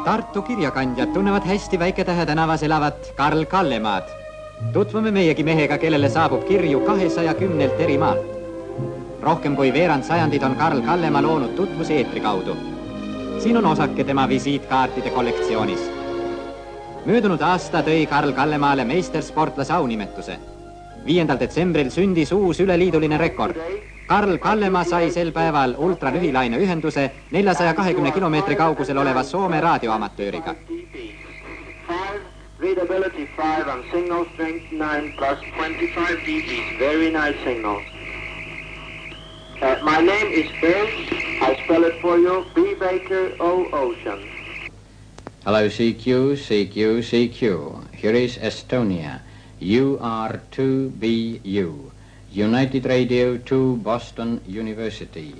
Tartu kirjakandjad tunnevad hästi Väike-Tähe tänavas elavat Karl Kallemaad. Tutvume meiegi mehega, kellele saabub kirju 210 eri maalt. Rohkem kui veerand sajandid on Karl Kallemaa loonud tutvuse eetri kaudu. Siin on osake tema visiitkaartide kollektsioonis. Möödunud aasta tõi Karl Kallemaale meistersportlase aunimetuse. 5. detsembril sündis uus üleliiduline rekord. Karl Kallemaa sai sel päeval ultralühilaine ühenduse 420 kilomeetri kaugusel oleva Soome raadioamatööriga. Readability 5 and signal strength 9 plus 25 dB. Very nice signal. My name is Bill. I spell it for you. B. Baker, O. Ocean. Hello, CQ, CQ, CQ. Here is Estonia. UR2BU. United Radio to Boston University.